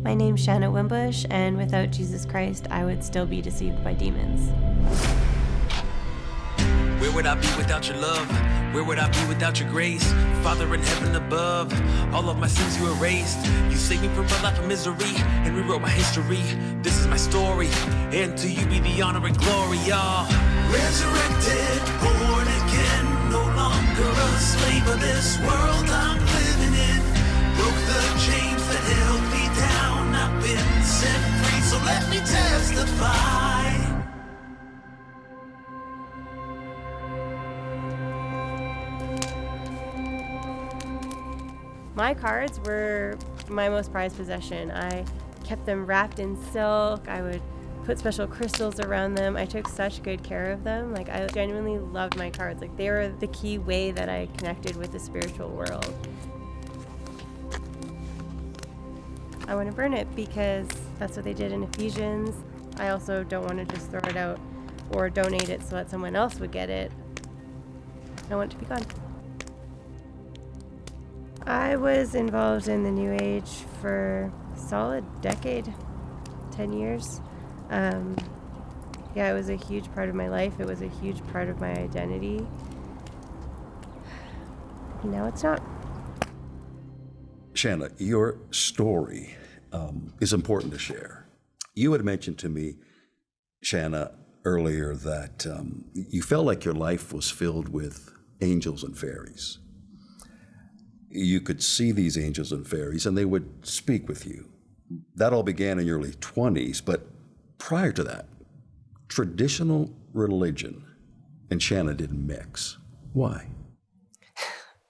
My name's Shanna Wimbush, and without Jesus Christ, I would still be deceived by demons. Where would I be without your love? Where would I be without your grace? Father in heaven above, all of my sins you erased. You saved me from a life of misery and rewrote my history. This is my story, and to you be the honor and glory, y'all. Resurrected, born again, no longer a slave of this world I'm living in. Broke the chains that held me down, I've been set free, so let me testify. My cards were my most prized possession. I kept them wrapped in silk. I would put special crystals around them. I took such good care of them. Like, I genuinely loved my cards. Like, they were the key way that I connected with the spiritual world. I want to burn it because that's what they did in Ephesians. I also don't want to just throw it out or donate it so that someone else would get it. I want it to be gone. I was involved in the New Age for a solid decade, 10 years. It was a huge part of my life. It was a huge part of my identity. Now it's not. Shanna, your story is important to share. You had mentioned to me, Shanna, earlier that you felt like your life was filled with angels and fairies. You could see these angels and fairies, and they would speak with you. That all began in your early 20s, but prior to that, traditional religion and Shanna didn't mix. Why?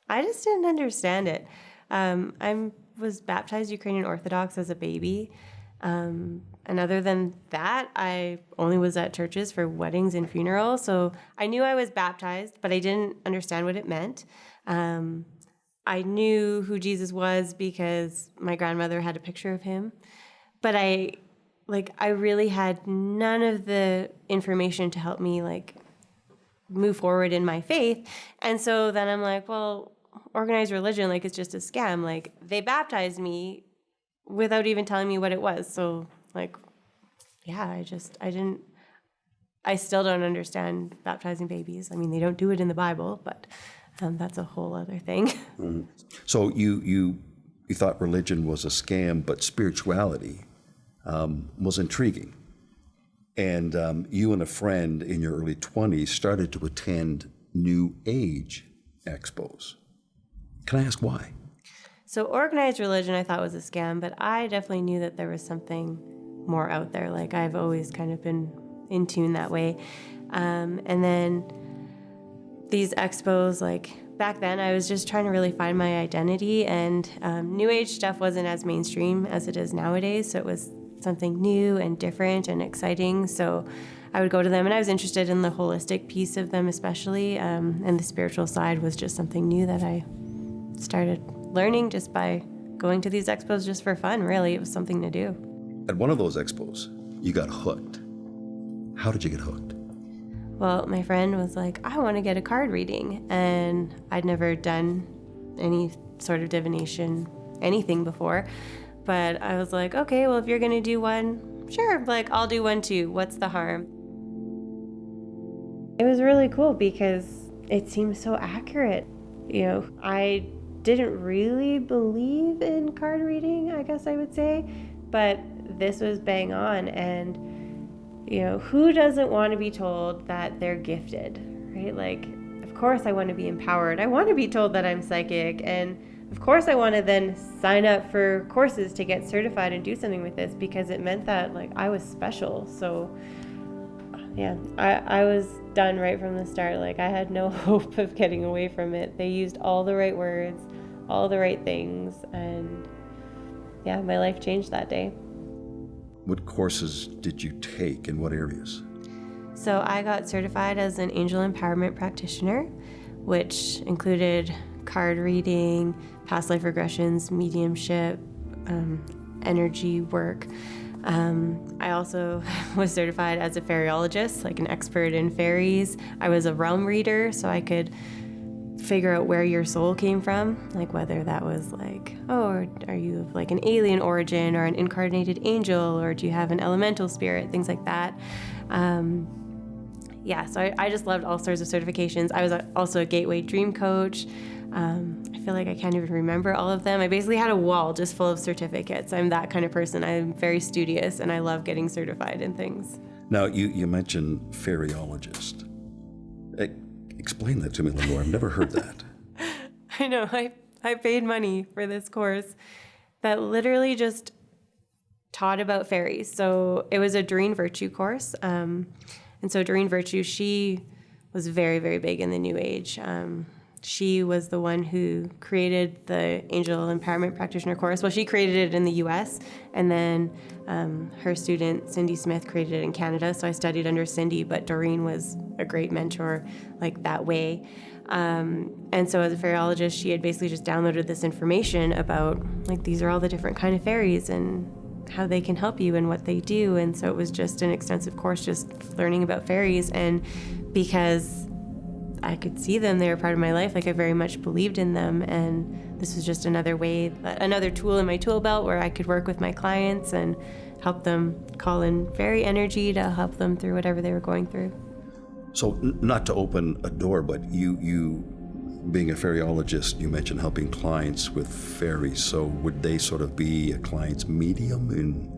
I just didn't understand it. I was baptized Ukrainian Orthodox as a baby. And other than that, I only was at churches for weddings and funerals. So I knew I was baptized, but I didn't understand what it meant. I knew who Jesus was because my grandmother had a picture of him, but I really had none of the information to help me move forward in my faith. And so then I'm like, well, organized religion, it's just a scam. They baptized me without even telling me what it was. So I still don't understand baptizing babies. I mean, they don't do it in the Bible, but that's a whole other thing. Mm-hmm. So you thought religion was a scam, but spirituality was intriguing. And you and a friend in your early 20s started to attend New Age expos. Can I ask why? So organized religion I thought was a scam, but I definitely knew that there was something more out there. I've always kind of been in tune that way. And then these expos, back then I was just trying to really find my identity, and New Age stuff wasn't as mainstream as it is nowadays, so it was something new and different and exciting. So I would go to them, and I was interested in the holistic piece of them especially, and the spiritual side was just something new that I started learning just by going to these expos just for fun, really. It was something to do. At one of those expos, you got hooked. How did you get hooked? Well, my friend was like, I want to get a card reading. And I'd never done any sort of divination, anything before. But I was like, okay, well, if you're going to do one, sure, I'll do one too. What's the harm? It was really cool because it seemed so accurate. I didn't really believe in card reading, I guess I would say, but this was bang on. And who doesn't want to be told that they're gifted, right? Of course I want to be empowered. I want to be told that I'm psychic. And of course I want to then sign up for courses to get certified and do something with this, because it meant that I was special. So yeah, I was done right from the start. I had no hope of getting away from it. They used all the right words, all the right things. And yeah, my life changed that day. What courses did you take, in what areas? So I got certified as an angel empowerment practitioner, which included card reading, past life regressions, mediumship, energy work. I also was certified as a fairyologist, an expert in fairies. I was a realm reader, so I could figure out where your soul came from, like whether that was like, oh, are you of like an alien origin or an incarnated angel, or do you have an elemental spirit, things like that. So I just loved all sorts of certifications. I was also a Gateway Dream Coach. I feel like I can't even remember all of them. I basically had a wall just full of certificates. I'm that kind of person. I'm very studious, and I love getting certified in things. Now, you mentioned fairyologist. Explain that to me a little more. I've never heard that. I know. I paid money for this course that literally just taught about fairies. So it was a Doreen Virtue course. And so Doreen Virtue, she was very, very big in the New Age. She was the one who created the Angel Empowerment Practitioner course. Well, she created it in the U.S., and then her student, Cindy Smith, created it in Canada. So I studied under Cindy, but Doreen was a great mentor, like that way. And so as a fairyologist, she had basically just downloaded this information about, like, these are all the different kind of fairies and how they can help you and what they do. And so it was just an extensive course just learning about fairies. And because I could see them, they were part of my life, like I very much believed in them, and this was just another tool in my tool belt where I could work with my clients and help them call in fairy energy to help them through whatever they were going through. So not to open a door, but you being a fairyologist, you mentioned helping clients with fairies, so would they sort of be a client's medium, and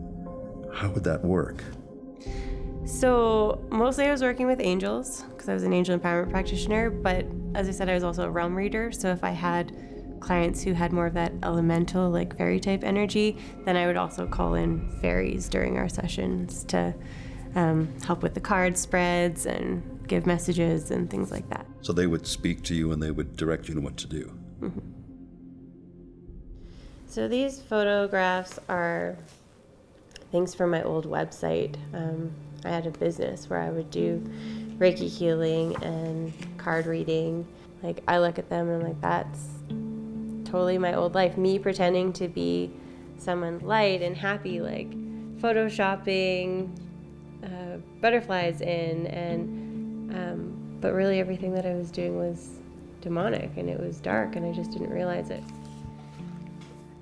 how would that work? So mostly I was working with angels because I was an angel empowerment practitioner, but as I said, I was also a realm reader. So if I had clients who had more of that elemental, like fairy type energy, then I would also call in fairies during our sessions to help with the card spreads and give messages and things like that. So they would speak to you and they would direct you on what to do. Mm-hmm. So these photographs are things from my old website. I had a business where I would do Reiki healing and card reading. Like, I look at them and I'm like, that's totally my old life. Me pretending to be someone light and happy, like photoshopping butterflies in, and but really everything that I was doing was demonic and it was dark and I just didn't realize it.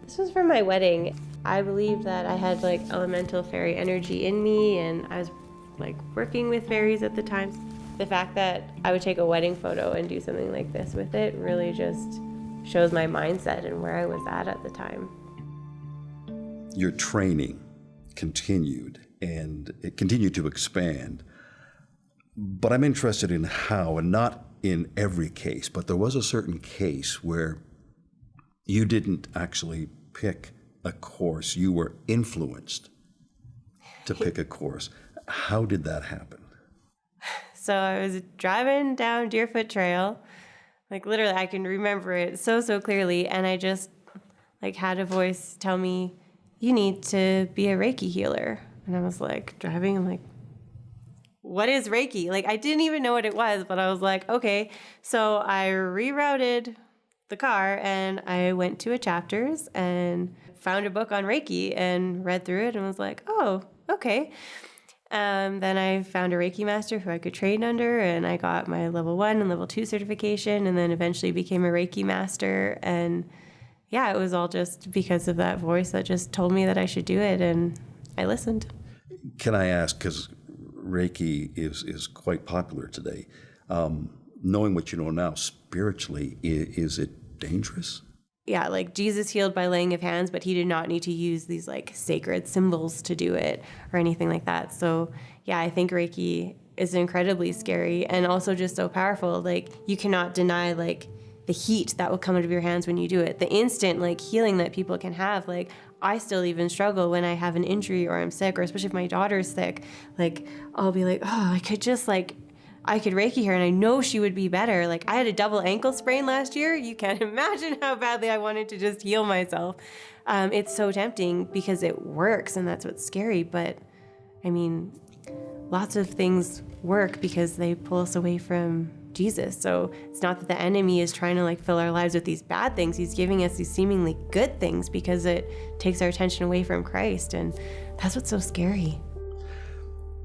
This was for my wedding. I believed that I had like elemental fairy energy in me, and I was like working with fairies at the time. The fact that I would take a wedding photo and do something like this with it really just shows my mindset and where I was at the time. Your training continued, and it continued to expand. But I'm interested in how, and not in every case, but there was a certain case where you didn't actually pick a course, you were influenced to pick a course. How did that happen? So I was driving down Deerfoot Trail, like literally I can remember it so clearly, and I just like had a voice tell me, you need to be a Reiki healer. And I was like driving, I'm like, what is Reiki? Like I didn't even know what it was, but I was like, okay. So I rerouted the car and I went to a Chapters and found a book on Reiki and read through it and was like, oh, okay. Then I found a Reiki master who I could train under, and I got my level 1 and level 2 certification, and then eventually became a Reiki master. And yeah, it was all just because of that voice that just told me that I should do it, and I listened. Can I ask, because Reiki is quite popular today, knowing what you know now spiritually, is it dangerous? Yeah, like Jesus healed by laying of hands, but he did not need to use these like sacred symbols to do it or anything like that. So yeah, I think Reiki is incredibly scary and also just so powerful. Like you cannot deny like the heat that will come out of your hands when you do it. The instant like healing that people can have. Like I still even struggle when I have an injury or I'm sick, or especially if my daughter's sick, like I'll be like, oh, I could Reiki her and I know she would be better. Like I had a double ankle sprain last year. You can't imagine how badly I wanted to just heal myself. It's so tempting because it works and that's what's scary. But I mean, lots of things work because they pull us away from Jesus. So it's not that the enemy is trying to like fill our lives with these bad things. He's giving us these seemingly good things because it takes our attention away from Christ. And that's what's so scary.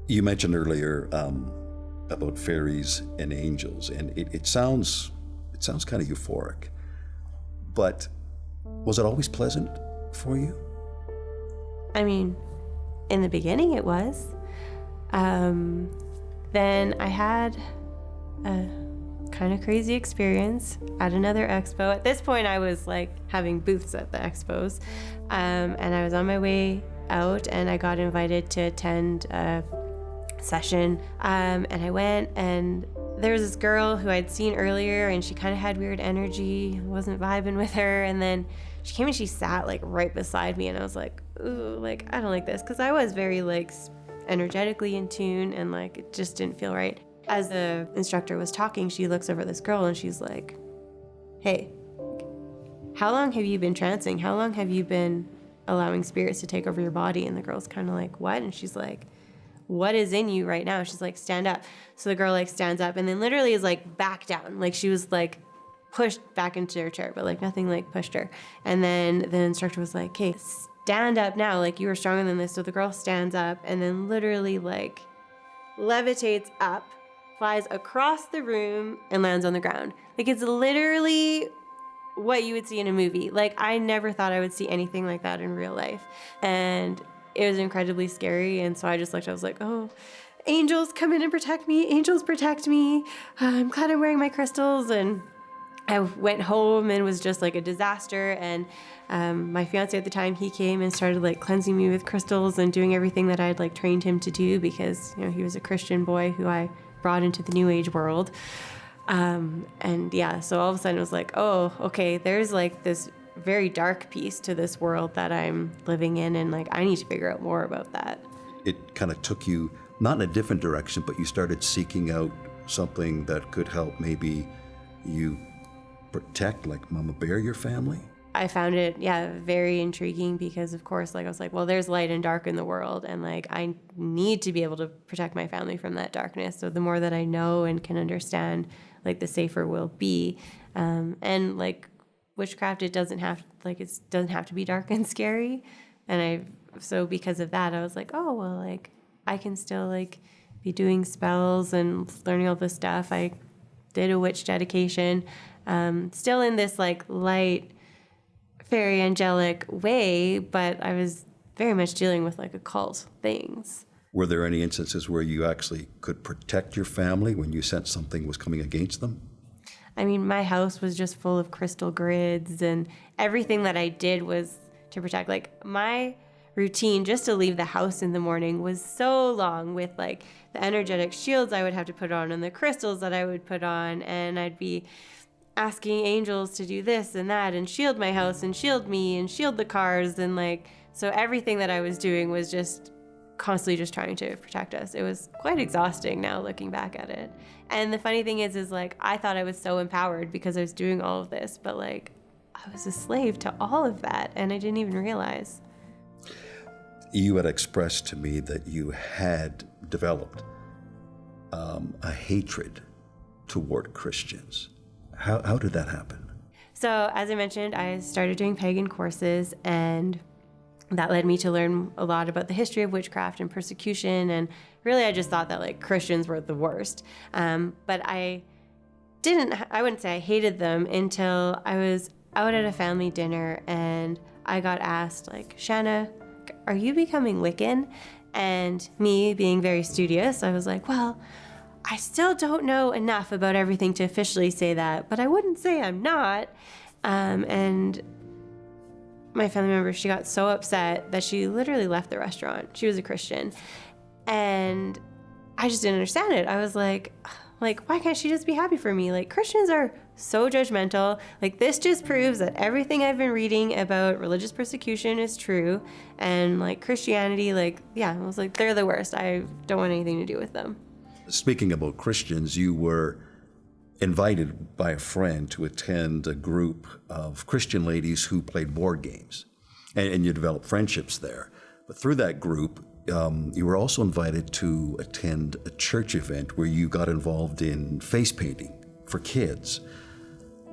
You mentioned earlier, about fairies and angels, and it sounds It sounds kind of euphoric. But was it always pleasant for you? I mean, in the beginning it was. Then I had a kind of crazy experience at another expo. At this point, I was like having booths at the expos. And I was on my way out and I got invited to attend a session. And I went, and there was this girl who I'd seen earlier and she kind of had weird energy, wasn't vibing with her. And then she came and she sat like right beside me, and I was like, ooh, like, I don't like this. Cause I was very like energetically in tune, and like it just didn't feel right. As the instructor was talking, she looks over at this girl and she's like, hey, how long have you been trancing? How long have you been allowing spirits to take over your body? And the girl's kind of like, what? And she's like, what is in you right now? She's like, stand up. So the girl like stands up and then literally is like back down. Like she was like pushed back into her chair, but like nothing like pushed her. And then the instructor was like, okay, stand up now. Like you were stronger than this. So the girl stands up and then literally like levitates up, flies across the room and lands on the ground. Like it's literally what you would see in a movie. Like I never thought I would see anything like that in real life. And it was incredibly scary. And so I just looked, I was like, oh, angels come in and protect me. Angels protect me. I'm glad I'm wearing my crystals. And I went home and was just like a disaster. And my fiance at the time, he came and started like cleansing me with crystals and doing everything that I'd like trained him to do, because, you know, he was a Christian boy who I brought into the New Age world. And yeah, so all of a sudden it was like, oh, okay, there's like this very dark piece to this world that I'm living in, and like I need to figure out more about that. It kind of took you not in a different direction, but you started seeking out something that could help maybe you protect, like Mama Bear, your family? I found it, yeah, very intriguing, because of course, like I was like, well, there's light and dark in the world, and like I need to be able to protect my family from that darkness. So the more that I know and can understand, like the safer we'll be. And like witchcraft, it doesn't have to be dark and scary. And so because of that, I was like, oh, well, like I can still like be doing spells and learning all this stuff. I did a witch dedication, still in this like light, fairy angelic way, but I was very much dealing with like occult things. Were there any instances where you actually could protect your family when you sensed something was coming against them? I mean, my house was just full of crystal grids, and everything that I did was to protect. Like my routine just to leave the house in the morning was so long, with like the energetic shields I would have to put on and the crystals that I would put on, and I'd be asking angels to do this and that and shield my house and shield me and shield the cars, and like, so everything that I was doing was just constantly just trying to protect us. It was quite exhausting now looking back at it. And the funny thing is like I thought I was so empowered because I was doing all of this, but like I was a slave to all of that and I didn't even realize. You had expressed to me that you had developed a hatred toward Christians. How did that happen? So as I mentioned, I started doing pagan courses, and that led me to learn a lot about the history of witchcraft and persecution. And really, I just thought that like Christians were the worst. But I wouldn't say I hated them until I was out at a family dinner and I got asked like, Shanna, are you becoming Wiccan? And me being very studious, I was like, well, I still don't know enough about everything to officially say that, but I wouldn't say I'm not. And my family member, she got so upset that she literally left the restaurant. She was a Christian. And I just didn't understand it. I was like, why can't she just be happy for me? Like, Christians are so judgmental. Like, this just proves that everything I've been reading about religious persecution is true. And like Christianity, like, yeah, I was like, they're the worst. I don't want anything to do with them. Speaking about Christians, you were invited by a friend to attend a group of Christian ladies who played board games, and you developed friendships there. But through that group, you were also invited to attend a church event where you got involved in face painting for kids.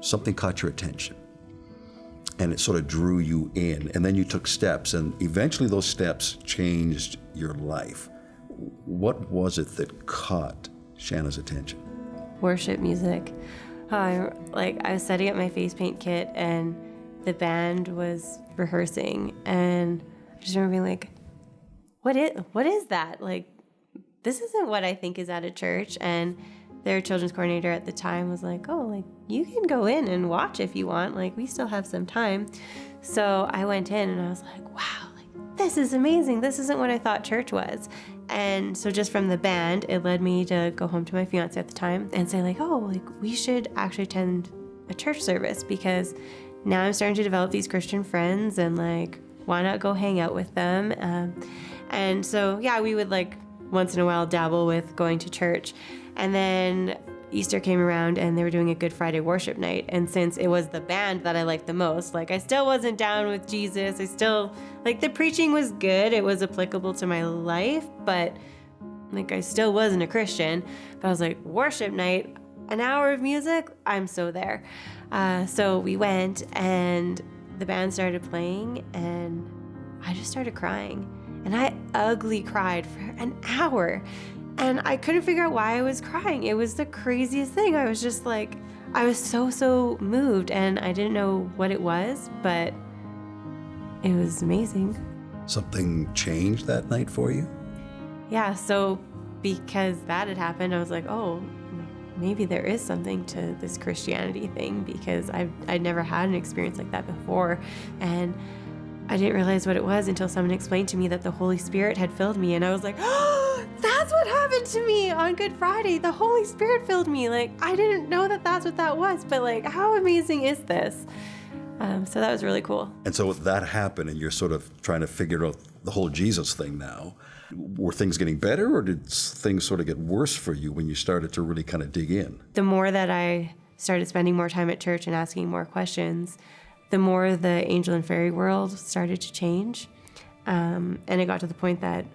Something caught your attention, and it sort of drew you in, and then you took steps, and eventually those steps changed your life. What was it that caught Shanna's attention? Worship music. I was setting up my face paint kit and the band was rehearsing, and I just remember being like, what is that? Like, this isn't what I think is at a church. And their children's coordinator at the time was like, oh, like, you can go in and watch if you want. Like, we still have some time. So I went in and I was like, wow, like, this is amazing. This isn't what I thought church was. And so just from the band, it led me to go home to my fiance at the time and say like, oh, like, we should actually attend a church service, because now I'm starting to develop these Christian friends, and like, why not go hang out with them? And so, yeah, we would like once in a while dabble with going to church. And then Easter came around and they were doing a Good Friday worship night. And since it was the band that I liked the most, like, I still wasn't down with Jesus. I still, like, the preaching was good. It was applicable to my life, but like, I still wasn't a Christian. But I was like, worship night, an hour of music, I'm so there. So we went and the band started playing and I just started crying. And I ugly cried for an hour. And I couldn't figure out why I was crying. It was the craziest thing. I was just like, I was so moved, and I didn't know what it was, but it was amazing. Something changed that night for you? Yeah, so because that had happened, I was like, oh, maybe there is something to this Christianity thing, because I'd never had an experience like that before. And I didn't realize what it was until someone explained to me that the Holy Spirit had filled me. And I was like, oh, that's what happened to me on Good Friday. The Holy Spirit filled me. Like, I didn't know that that's what that was, but like, how amazing is this? So that was really cool. And so that happened and you're sort of trying to figure out the whole Jesus thing now. Were things getting better, or did things sort of get worse for you when you started to really kind of dig in? The more that I started spending more time at church and asking more questions, the more the angel and fairy world started to change. And it got to the point that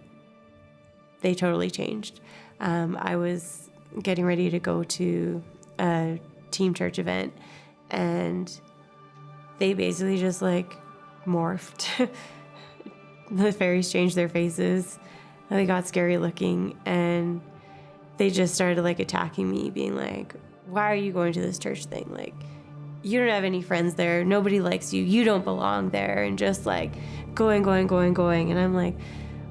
they totally changed. I was getting ready to go to a team church event, and they basically just like morphed. The fairies changed their faces. They got scary looking, and they just started like attacking me, being like, why are you going to this church thing? Like, you don't have any friends there. Nobody likes you. You don't belong there. And just like going. And I'm like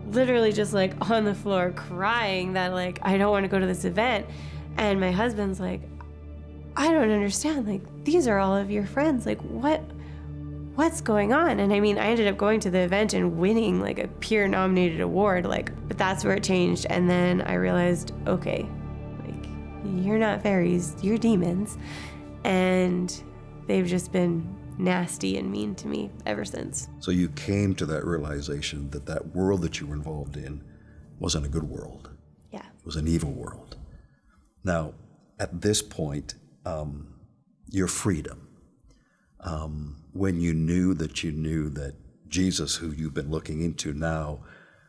literally just like on the floor crying that like, I don't want to go to this event. And my husband's like, I don't understand. Like, these are all of your friends. Like, what's going on? And I mean, I ended up going to the event and winning like a peer nominated award. Like, but that's where it changed. And then I realized, okay, like, you're not fairies, you're demons. And they've just been nasty and mean to me ever since. So you came to that realization that that world that you were involved in wasn't a good world. Yeah. It was an evil world. Now, at this point, your freedom, when you knew that Jesus, who you've been looking into now,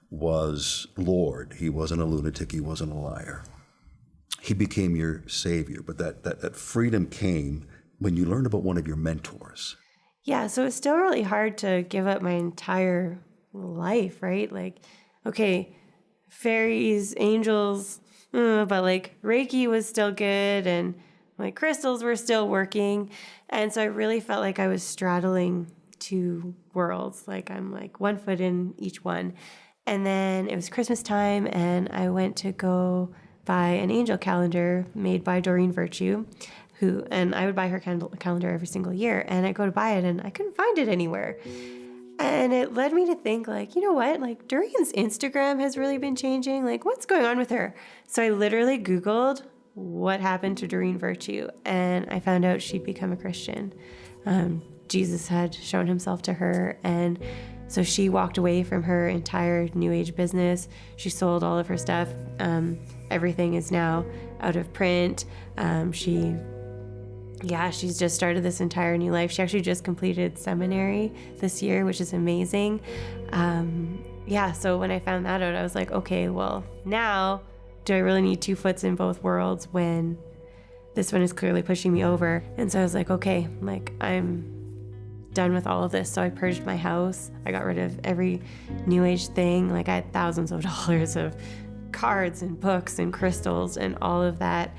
was Lord. He wasn't a lunatic. He wasn't a liar. He became your savior. But that freedom came when you learned about one of your mentors. Yeah, so it's still really hard to give up my entire life, right? Like, okay, fairies, angels, but like Reiki was still good, and like crystals were still working. And so I really felt like I was straddling two worlds. Like, I'm like one foot in each one. And then it was Christmas time, and I went to go buy an angel calendar made by Doreen Virtue, and I would buy her calendar every single year. And I go to buy it, and I couldn't find it anywhere. And it led me to think, like, you know what? Like, Doreen's Instagram has really been changing. Like, what's going on with her? So I literally Googled what happened to Doreen Virtue, and I found out she'd become a Christian. Jesus had shown himself to her, and so she walked away from her entire New Age business. She sold all of her stuff. Everything is now out of print. She's just started this entire new life. She actually just completed seminary this year, which is amazing. So when I found that out, I was like, okay, well, now do I really need 2 foots in both worlds when this one is clearly pushing me over? And so I was like, okay, like, I'm done with all of this. So I purged my house. I got rid of every new age thing. Like, I had thousands of dollars of cards and books and crystals and all of that.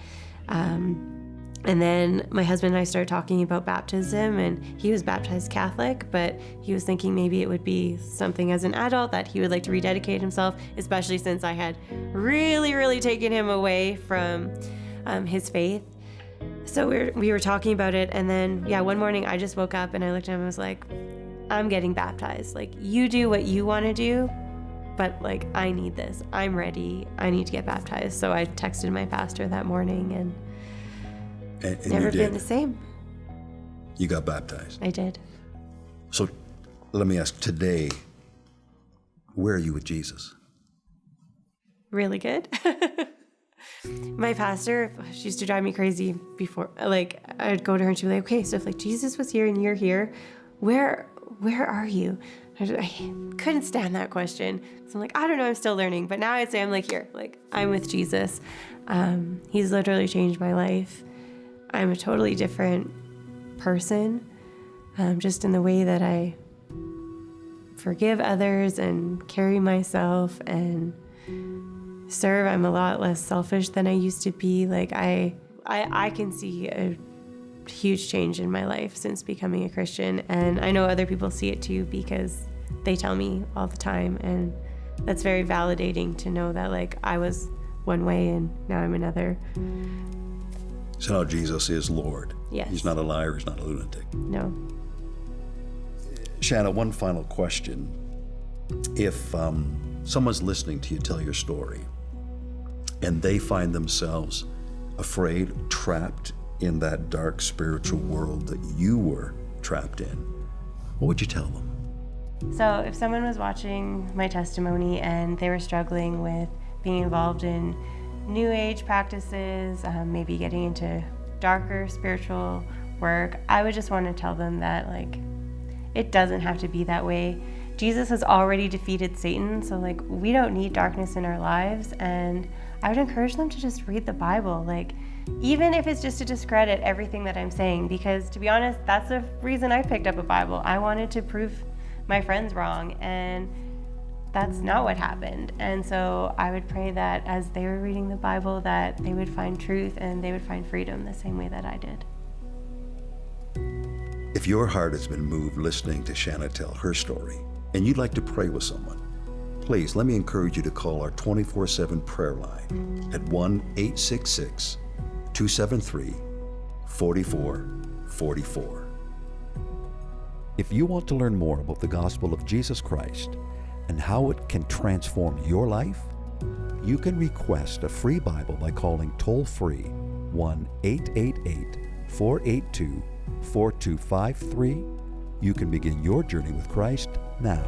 And then my husband and I started talking about baptism, and he was baptized Catholic, but he was thinking maybe it would be something as an adult that he would like to rededicate himself, especially since I had really, really taken him away from his faith. So we were talking about it, and then, one morning I just woke up and I looked at him and was like, I'm getting baptized. Like, you do what you want to do, but like, I need this. I'm ready. I need to get baptized. So I texted my pastor that morning, and never been the same. You got baptized. I did. So let me ask, today, where are you with Jesus? Really good. My pastor, she used to drive me crazy before. Like, I'd go to her and she'd be like, okay, so if like Jesus was here and you're here, where are you? I couldn't stand that question. So I'm like, I don't know, I'm still learning. But now I'd say I'm like, here, like, I'm with Jesus. He's literally changed my life. I'm a totally different person, just in the way that I forgive others and carry myself and serve. I'm a lot less selfish than I used to be. Like, I can see a huge change in my life since becoming a Christian, and I know other people see it too because they tell me all the time, and that's very validating to know that like I was one way and now I'm another. So now Jesus is Lord. Yes. He's not a liar, he's not a lunatic. No. Shanna, one final question. If someone's listening to you tell your story and they find themselves afraid, trapped in that dark spiritual world that you were trapped in, what would you tell them? So if someone was watching my testimony and they were struggling with being involved in New Age practices, maybe getting into darker spiritual work, I would just want to tell them that like it doesn't have to be that way. Jesus has already defeated Satan, so like we don't need darkness in our lives, and I would encourage them to just read the Bible, like even if it's just to discredit everything that I'm saying, because to be honest, that's the reason I picked up a Bible. I wanted to prove my friends wrong, and that's not what happened. And so I would pray that as they were reading the Bible that they would find truth and they would find freedom the same way that I did. If your heart has been moved listening to Shanna tell her story and you'd like to pray with someone, please let me encourage you to call our 24/7 prayer line at 1-866-273-4444. If you want to learn more about the gospel of Jesus Christ and how it can transform your life, you can request a free Bible by calling toll-free 1-888-482-4253. You can begin your journey with Christ now.